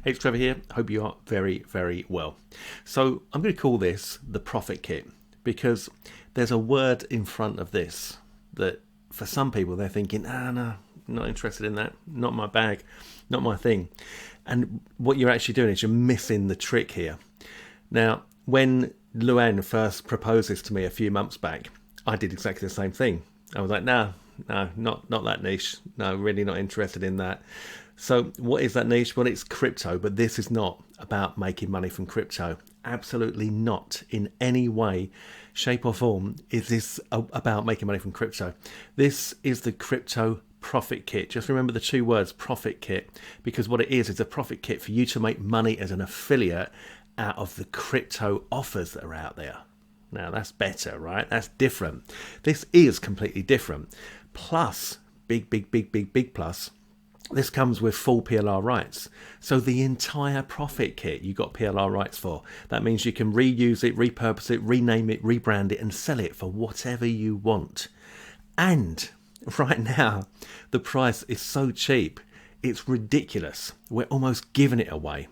Hey, it's Trevor here. Hope you are very, very well. So I'm going to call this the profit kit because there's a word in front of this that for some people they're thinking, no, not interested in that, not my bag, not my thing. And what you're actually doing is you're missing the trick here. Now, when Luan first proposed this to me a few months back, I did exactly the same thing. I was like, no, not that niche. No, really not interested in that. So what is that niche? Well, it's crypto, but this is not about making money from crypto. Absolutely not in any way, shape or form is this about making money from crypto. This is the crypto profit kit. Just remember the two words profit kit, because what it is a profit kit for you to make money as an affiliate out of the crypto offers that are out there. Now that's better, right? That's different. This is completely different. Plus, big plus, this comes with full PLR rights. So the entire profit kit you got PLR rights for. That means you can reuse it, repurpose it, rename it, rebrand it, and sell it for whatever you want. And right now, the price is so cheap, it's ridiculous. We're almost giving it away.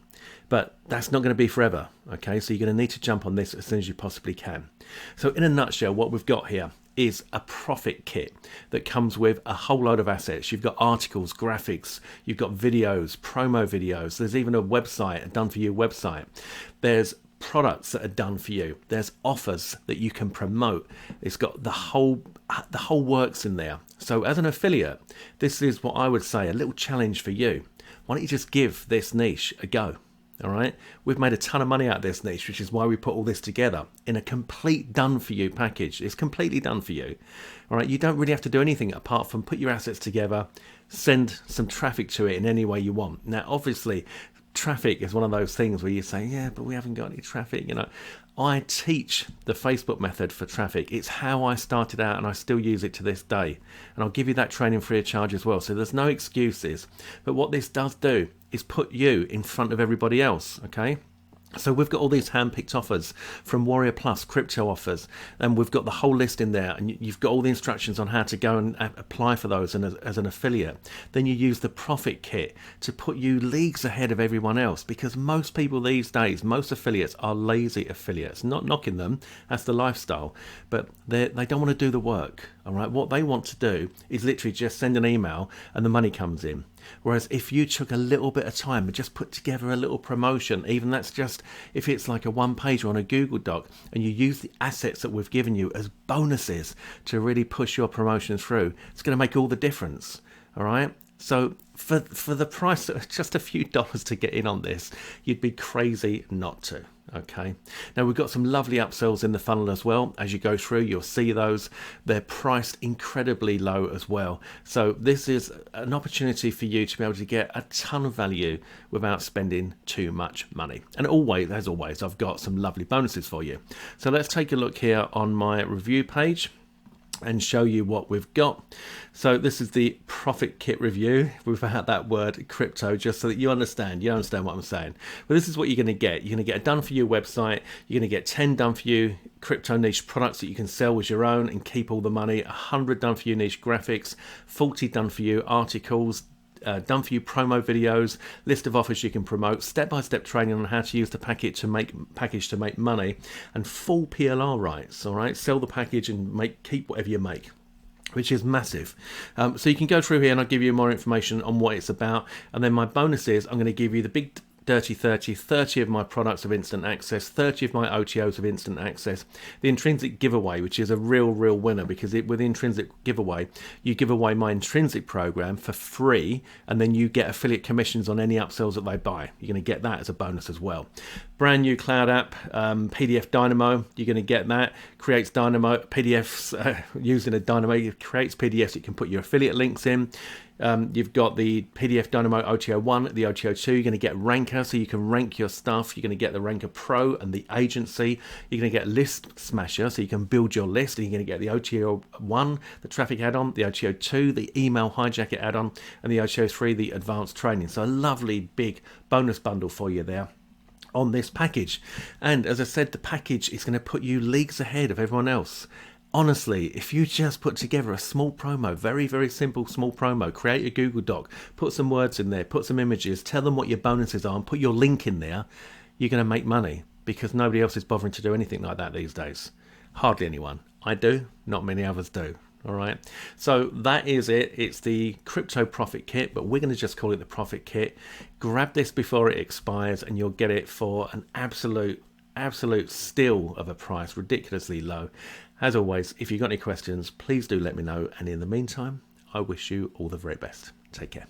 But that's not going to be forever, okay? So you're going to need to jump on this as soon as you possibly can. So in a nutshell, what we've got here is a profit kit that comes with a whole load of assets. You've got articles, graphics, you've got videos, promo videos. There's even a website, a done-for-you website. There's products that are done for you. There's offers that you can promote. It's got the whole works in there. So as an affiliate, this is what I would say, a little challenge for you. Why don't you just give this niche a go? All right, we've made a ton of money out of this niche, which is why we put all this together in a complete done for you package. It's completely done for you. All right, you don't really have to do anything apart from put your assets together, send some traffic to it in any way you want. Now, obviously, traffic is one of those things where you say, yeah, but we haven't got any traffic. You know, I teach the Facebook method for traffic. It's how I started out and I still use it to this day. And I'll give you that training free of charge as well. So there's no excuses. But what this does do is put you in front of everybody else, okay? So we've got all these hand-picked offers from Warrior Plus, crypto offers, and we've got the whole list in there, and you've got all the instructions on how to go and apply for those as an affiliate. Then you use the profit kit to put you leagues ahead of everyone else, because most people these days, most affiliates are lazy affiliates. Not knocking them, that's the lifestyle, but they don't want to do the work, all right? What they want to do is literally just send an email and the money comes in. Whereas if you took a little bit of time and just put together a little promotion, even that's just if it's like a one page on a Google Doc, and you use the assets that we've given you as bonuses to really push your promotion through, it's going to make all the difference. All right. So for the price of just a few dollars to get in on this, you'd be crazy not to. Okay. Now we've got some lovely upsells in the funnel as well. As you go through, you'll see those. They're priced incredibly low as well. So this is an opportunity for you to be able to get a ton of value without spending too much money. And always, as always, I've got some lovely bonuses for you. So let's take a look here on my review page and show you what we've got. So this is the profit kit review without that word crypto, just so that you understand what I'm saying. But this is what you're going to get. You're going to get a done for you website. You're going to get 10 done for you crypto niche products that you can sell as your own and keep all the money, 100 done for you niche graphics, 40 done for you articles, done for you promo videos, list of offers you can promote, step-by-step training on how to use the package to make money, and full PLR rights. All right, sell the package and keep whatever you make, which is massive. So you can go through here and I'll give you more information on what it's about. And then my bonus is I'm going to give you the big dirty 30 of my products of instant access, 30 of my OTOs of instant access, the intrinsic giveaway, which is a real winner, because with the intrinsic giveaway, you give away my intrinsic program for free, and then you get affiliate commissions on any upsells that they buy. You're going to get that as a bonus as well. Brand new cloud app, PDF Dynamo, you're going to get that. Creates Dynamo PDFs using a Dynamo. It creates PDFs you can put your affiliate links in. You've got the PDF Dynamo OTO 1, the OTO 2. You're going to get Ranker, so you can rank your stuff. You're going to get the Ranker Pro and the agency. You're going to get List Smasher, so you can build your list. And you're going to get the OTO 1, the traffic add-on, the OTO 2, the email hijacker add-on, and the OTO 3, the advanced training. So a lovely big bonus bundle for you there on this package. And as I said, the package is going to put you leagues ahead of everyone else Honestly, if you just put together a small promo, very, very simple small promo, create a Google Doc, put some words in there, put some images, tell them what your bonuses are and put your link in there, you're going to make money, because nobody else is bothering to do anything like that these days. Hardly anyone. I do, not many others do. All right. So that is it. It's the crypto profit kit, but we're going to just call it the profit kit. Grab this before it expires and you'll get it for an absolute steal of a price, ridiculously low. As always, if you've got any questions, please do let me know. And in the meantime, I wish you all the very best. Take care.